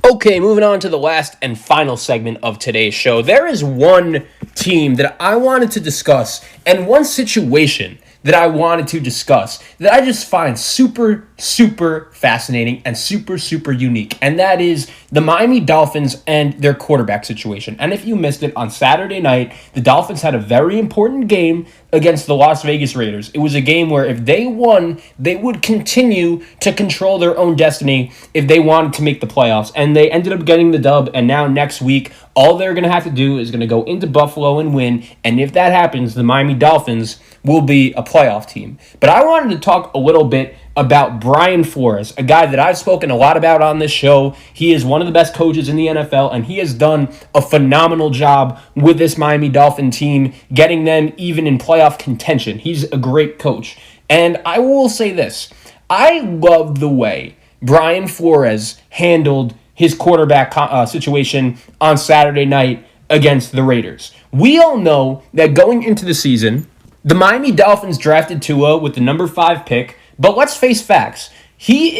Okay, moving on to the last and final segment of today's show. There is one team that I wanted to discuss and one situation that I wanted to discuss that I just find super, super fascinating and super, super unique. And that is the Miami Dolphins and their quarterback situation. And if you missed it, on Saturday night, the Dolphins had a very important game against the Las Vegas Raiders. It was a game where if they won, they would continue to control their own destiny if they wanted to make the playoffs. And they ended up getting the dub. And now next week, all they're going to have to do is going to go into Buffalo and win. And if that happens, the Miami Dolphins will be a playoff team. But I wanted to talk a little bit about Brian Flores, a guy that I've spoken a lot about on this show. He is one of the best coaches in the NFL, and he has done a phenomenal job with this Miami Dolphin team, getting them even in playoff contention. He's a great coach. And I will say this. I love the way Brian Flores handled his quarterback situation on Saturday night against the Raiders. We all know that going into the season, the Miami Dolphins drafted Tua with the number 5 pick, but let's face facts. He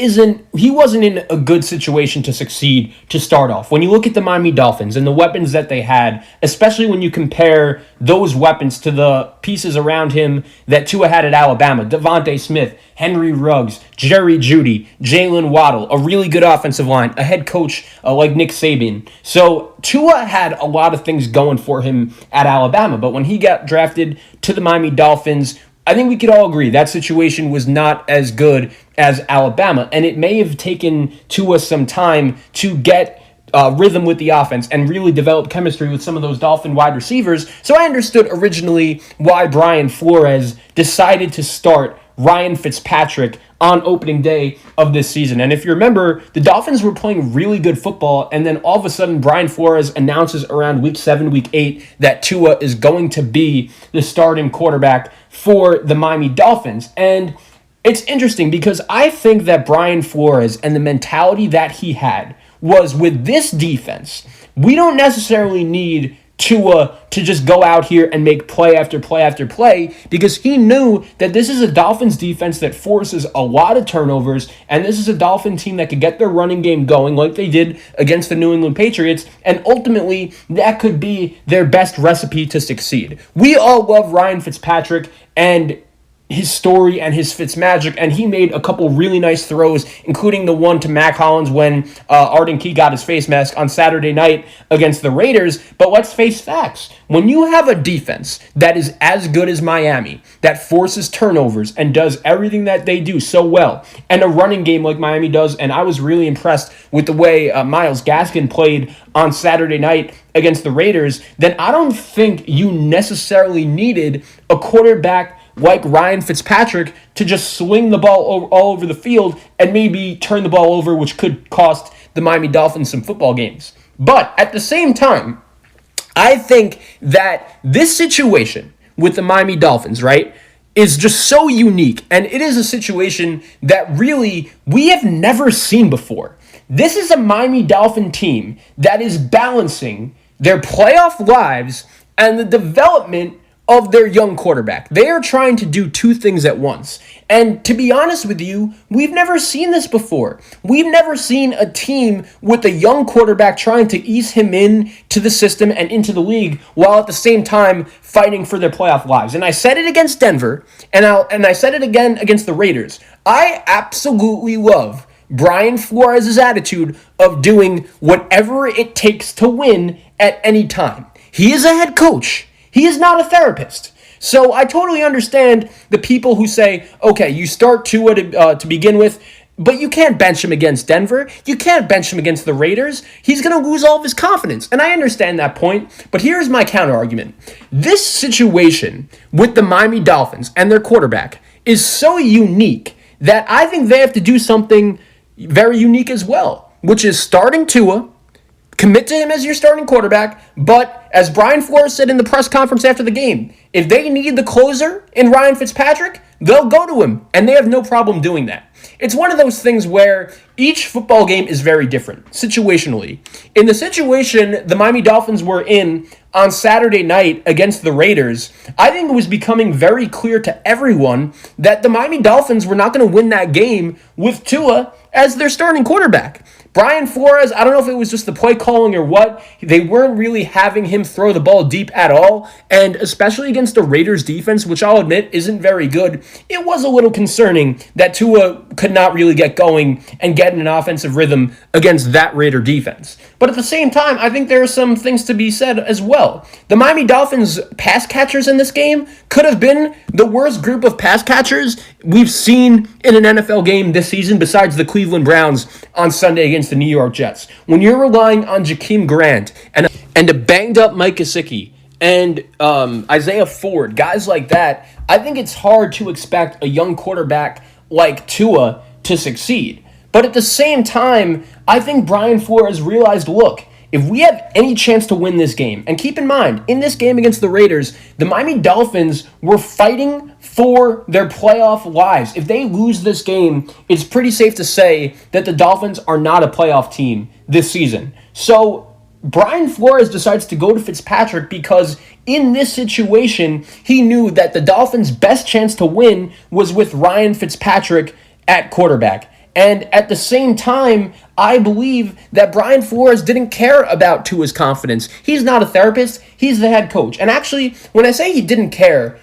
wasn't in a good situation to succeed to start off. When you look at the Miami Dolphins and the weapons that they had, especially when you compare those weapons to the pieces around him that Tua had at Alabama, Devontae Smith, Henry Ruggs, Jerry Jeudy, Jalen Waddle, a really good offensive line, a head coach like Nick Saban. So Tua had a lot of things going for him at Alabama, but when he got drafted to the Miami Dolphins, I think we could all agree that situation was not as good as Alabama, and it may have taken Tua some time to get rhythm with the offense and really develop chemistry with some of those Dolphin wide receivers. So I understood originally why Brian Flores decided to start Ryan Fitzpatrick on opening day of this season. And if you remember, the Dolphins were playing really good football, and then all of a sudden Brian Flores announces around week 7, week 8 that Tua is going to be the starting quarterback for the Miami Dolphins. And it's interesting because I think that Brian Flores and the mentality that he had was, with this defense, we don't necessarily need Tua to just go out here and make play after play after play, because he knew that this is a Dolphins defense that forces a lot of turnovers, and this is a Dolphin team that could get their running game going like they did against the New England Patriots, and ultimately that could be their best recipe to succeed. We all love Ryan Fitzpatrick and his story and his Fitzmagic, and he made a couple really nice throws, including the one to Mac Hollins when Arden Key got his face mask on Saturday night against the Raiders. But let's face facts. When you have a defense that is as good as Miami, that forces turnovers and does everything that they do so well, and a running game like Miami does, and I was really impressed with the way Myles Gaskin played on Saturday night against the Raiders, then I don't think you necessarily needed a quarterback like Ryan Fitzpatrick to just swing the ball all over the field and maybe turn the ball over, which could cost the Miami Dolphins some football games. But at the same time, I think that this situation with the Miami Dolphins, right, is just so unique. And it is a situation that really we have never seen before. This is a Miami Dolphin team that is balancing their playoff lives and the development of their young quarterback. They are trying to do two things at once. And to be honest with you, we've never seen this before. We've never seen a team with a young quarterback trying to ease him in to the system and into the league while at the same time fighting for their playoff lives. And I said it against Denver, and I said it again against the Raiders. I absolutely love Brian Flores' attitude of doing whatever it takes to win at any time. He is a head coach. He is not a therapist. So I totally understand the people who say, okay, you start Tua to begin with, but you can't bench him against Denver. You can't bench him against the Raiders. He's going to lose all of his confidence. And I understand that point, but here's my counter-argument. This situation with the Miami Dolphins and their quarterback is so unique that I think they have to do something very unique as well, which is starting Tua, commit to him as your starting quarterback, but as Brian Flores said in the press conference after the game, if they need the closer in Ryan Fitzpatrick, they'll go to him, and they have no problem doing that. It's one of those things where each football game is very different, situationally. In the situation the Miami Dolphins were in on Saturday night against the Raiders, I think it was becoming very clear to everyone that the Miami Dolphins were not going to win that game with Tua as their starting quarterback. Brian Flores, I don't know if it was just the play calling or what, they weren't really having him throw the ball deep at all, and especially against the Raiders defense, which I'll admit isn't very good, it was a little concerning that Tua could not really get going and get in an offensive rhythm against that Raider defense. But at the same time, I think there are some things to be said as well. The Miami Dolphins pass catchers in this game could have been the worst group of pass catchers we've seen in an NFL game this season besides the Cleveland Browns on Sunday against the New York Jets. When you're relying on Jakeem Grant and a banged-up Mike Gesicki and Isaiah Ford, guys like that, I think it's hard to expect a young quarterback like Tua to succeed. But at the same time, I think Brian Flores realized, look, if we have any chance to win this game, and keep in mind, in this game against the Raiders, the Miami Dolphins were fighting for their playoff lives. If they lose this game, it's pretty safe to say that the Dolphins are not a playoff team this season. So Brian Flores decides to go to Fitzpatrick because in this situation, he knew that the Dolphins' best chance to win was with Ryan Fitzpatrick at quarterback. And at the same time, I believe that Brian Flores didn't care about Tua's confidence. He's not a therapist. He's the head coach. And actually, when I say he didn't care,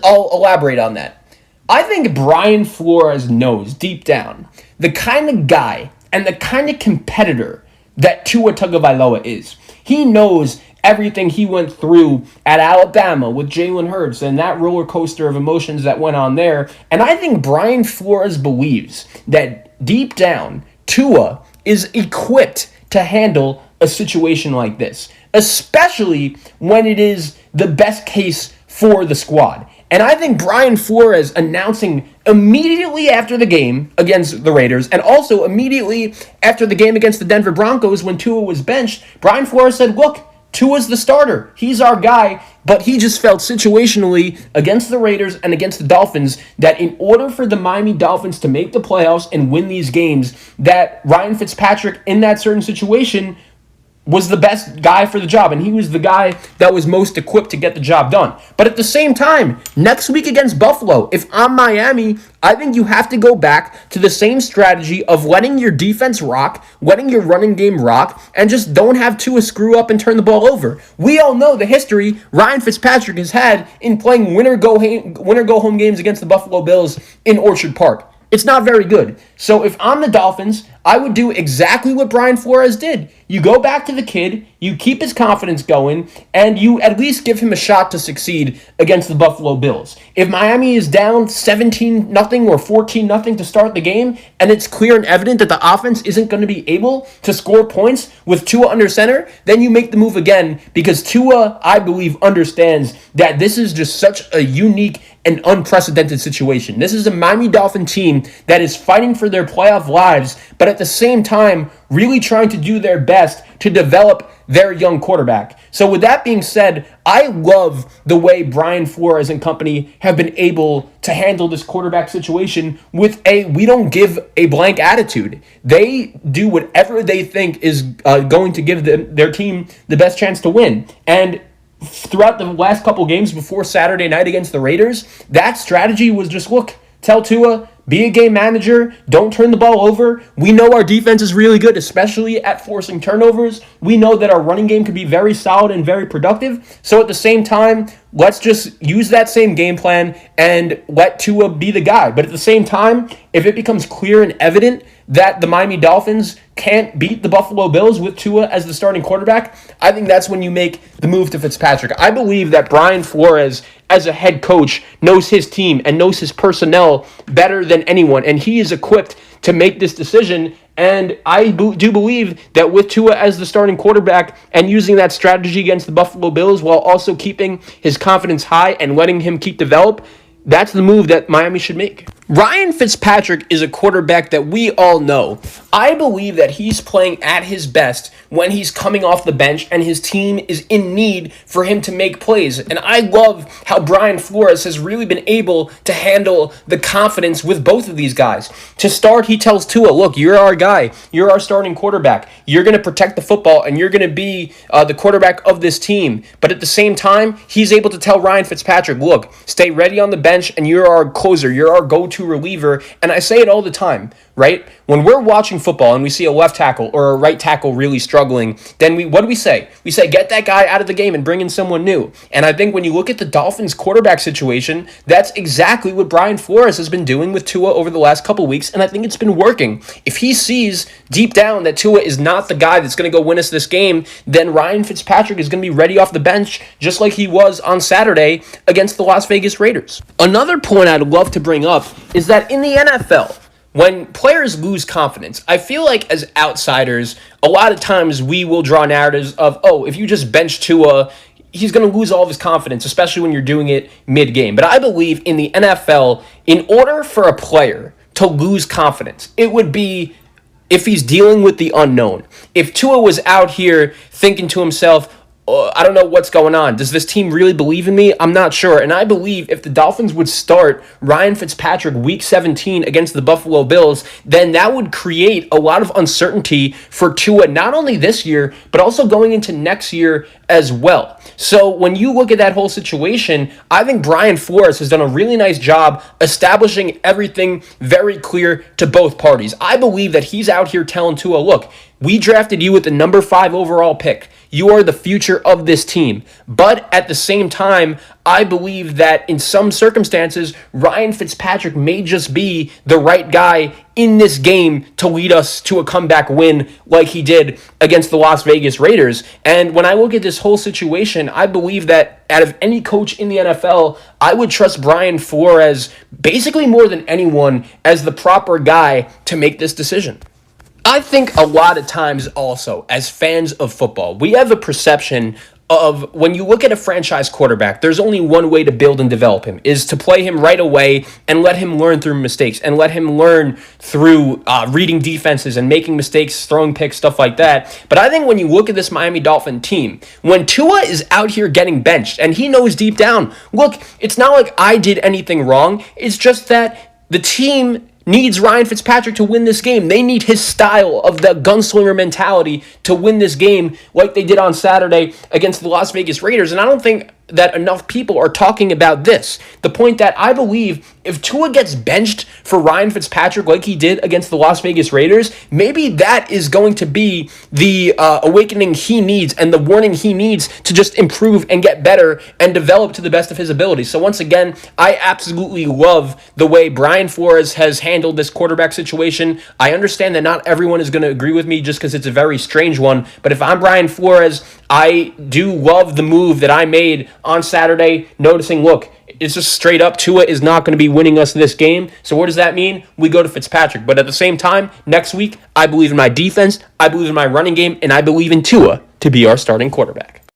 I'll elaborate on that. I think Brian Flores knows deep down the kind of guy and the kind of competitor that Tua Tagovailoa is. He knows everything he went through at Alabama with Jalen Hurts and that roller coaster of emotions that went on there. And I think Brian Flores believes that deep down, Tua is equipped to handle a situation like this, especially when it is the best case for the squad. And I think Brian Flores announcing immediately after the game against the Raiders and also immediately after the game against the Denver Broncos when Tua was benched, Brian Flores said, look, Tua's the starter. He's our guy, but he just felt situationally against the Raiders and against the Dolphins that in order for the Miami Dolphins to make the playoffs and win these games, that Ryan Fitzpatrick in that certain situation was the best guy for the job, and he was the guy that was most equipped to get the job done. But at the same time, next week against Buffalo, if I'm Miami, I think you have to go back to the same strategy of letting your defense rock, letting your running game rock, and just don't have Tua screw up and turn the ball over. We all know the history Ryan Fitzpatrick has had in playing winner-go-home games against the Buffalo Bills in Orchard Park. It's not very good. So if I'm the Dolphins, I would do exactly what Brian Flores did. You go back to the kid, you keep his confidence going, and you at least give him a shot to succeed against the Buffalo Bills. If Miami is down 17-0 or 14-0 to start the game, and it's clear and evident that the offense isn't going to be able to score points with Tua under center, then you make the move again because Tua, I believe, understands that this is just such a unique and unprecedented situation. This is a Miami Dolphin team that is fighting for their playoff lives, but at the same time, really trying to do their best to develop their young quarterback. So with that being said, I love the way Brian Flores and company have been able to handle this quarterback situation with we don't give a blank attitude. They do whatever they think is going to give their team the best chance to win. And throughout the last couple games before Saturday night against the Raiders, that strategy was just, look, tell Tua, be a game manager, don't turn the ball over. We know our defense is really good, especially at forcing turnovers. We know that our running game could be very solid and very productive. So at the same time, let's just use that same game plan and let Tua be the guy. But at the same time, if it becomes clear and evident that the Miami Dolphins can't beat the Buffalo Bills with Tua as the starting quarterback, I think that's when you make the move to Fitzpatrick. I believe that Brian Flores, as a head coach, knows his team and knows his personnel better than anyone, and he is equipped to make this decision. And I do believe that with Tua as the starting quarterback and using that strategy against the Buffalo Bills while also keeping his confidence high and letting him keep develop, that's the move that Miami should make. Ryan Fitzpatrick is a quarterback that we all know. I believe that he's playing at his best when he's coming off the bench and his team is in need for him to make plays. And I love how Brian Flores has really been able to handle the confidence with both of these guys. To start, he tells Tua, look, you're our guy. You're our starting quarterback. You're going to protect the football and you're going to be the quarterback of this team. But at the same time, he's able to tell Ryan Fitzpatrick, look, stay ready on the bench and you're our closer. You're our go-to reliever. And I say it all the time. right? When we're watching football and we see a left tackle or a right tackle really struggling, then what do we say? We say, get that guy out of the game and bring in someone new. And I think when you look at the Dolphins quarterback situation, that's exactly what Brian Flores has been doing with Tua over the last couple weeks, and I think it's been working. If he sees deep down that Tua is not the guy that's going to go win us this game, then Ryan Fitzpatrick is going to be ready off the bench just like he was on Saturday against the Las Vegas Raiders. Another point I'd love to bring up is that in the NFL, when players lose confidence, I feel like as outsiders, a lot of times we will draw narratives of, oh, if you just bench Tua, he's going to lose all of his confidence, especially when you're doing it mid-game. But I believe in the NFL, in order for a player to lose confidence, it would be if he's dealing with the unknown. If Tua was out here thinking to himself, I don't know what's going on. Does this team really believe in me? I'm not sure. And I believe if the Dolphins would start Ryan Fitzpatrick week 17 against the Buffalo Bills, then that would create a lot of uncertainty for Tua, not only this year, but also going into next year as well. So when you look at that whole situation, I think Brian Flores has done a really nice job establishing everything very clear to both parties. I believe that he's out here telling Tua, look, we drafted you with the number 5 overall pick. You are the future of this team. But at the same time, I believe that in some circumstances, Ryan Fitzpatrick may just be the right guy in this game to lead us to a comeback win like he did against the Las Vegas Raiders. And when I look at this whole situation, I believe that out of any coach in the NFL, I would trust Brian Flores basically more than anyone as the proper guy to make this decision. I think a lot of times also, as fans of football, we have a perception of when you look at a franchise quarterback, there's only one way to build and develop him, is to play him right away and let him learn through mistakes and let him learn through reading defenses and making mistakes, throwing picks, stuff like that. But I think when you look at this Miami Dolphin team, when Tua is out here getting benched and he knows deep down, look, it's not like I did anything wrong. It's just that the team needs Ryan Fitzpatrick to win this game. They need his style of the gunslinger mentality to win this game like they did on Saturday against the Las Vegas Raiders. And I don't think that enough people are talking about this. The point that I believe if Tua gets benched for Ryan Fitzpatrick like he did against the Las Vegas Raiders, maybe that is going to be the awakening he needs and the warning he needs to just improve and get better and develop to the best of his ability. So once again, I absolutely love the way Brian Flores has handled this quarterback situation. I understand that not everyone is going to agree with me just because it's a very strange one, but if I'm Brian Flores, I do love the move that I made on Saturday, noticing, look, it's just straight up, Tua is not going to be winning us this game. So what does that mean? We go to Fitzpatrick. But at the same time, next week, I believe in my defense, I believe in my running game, and I believe in Tua to be our starting quarterback.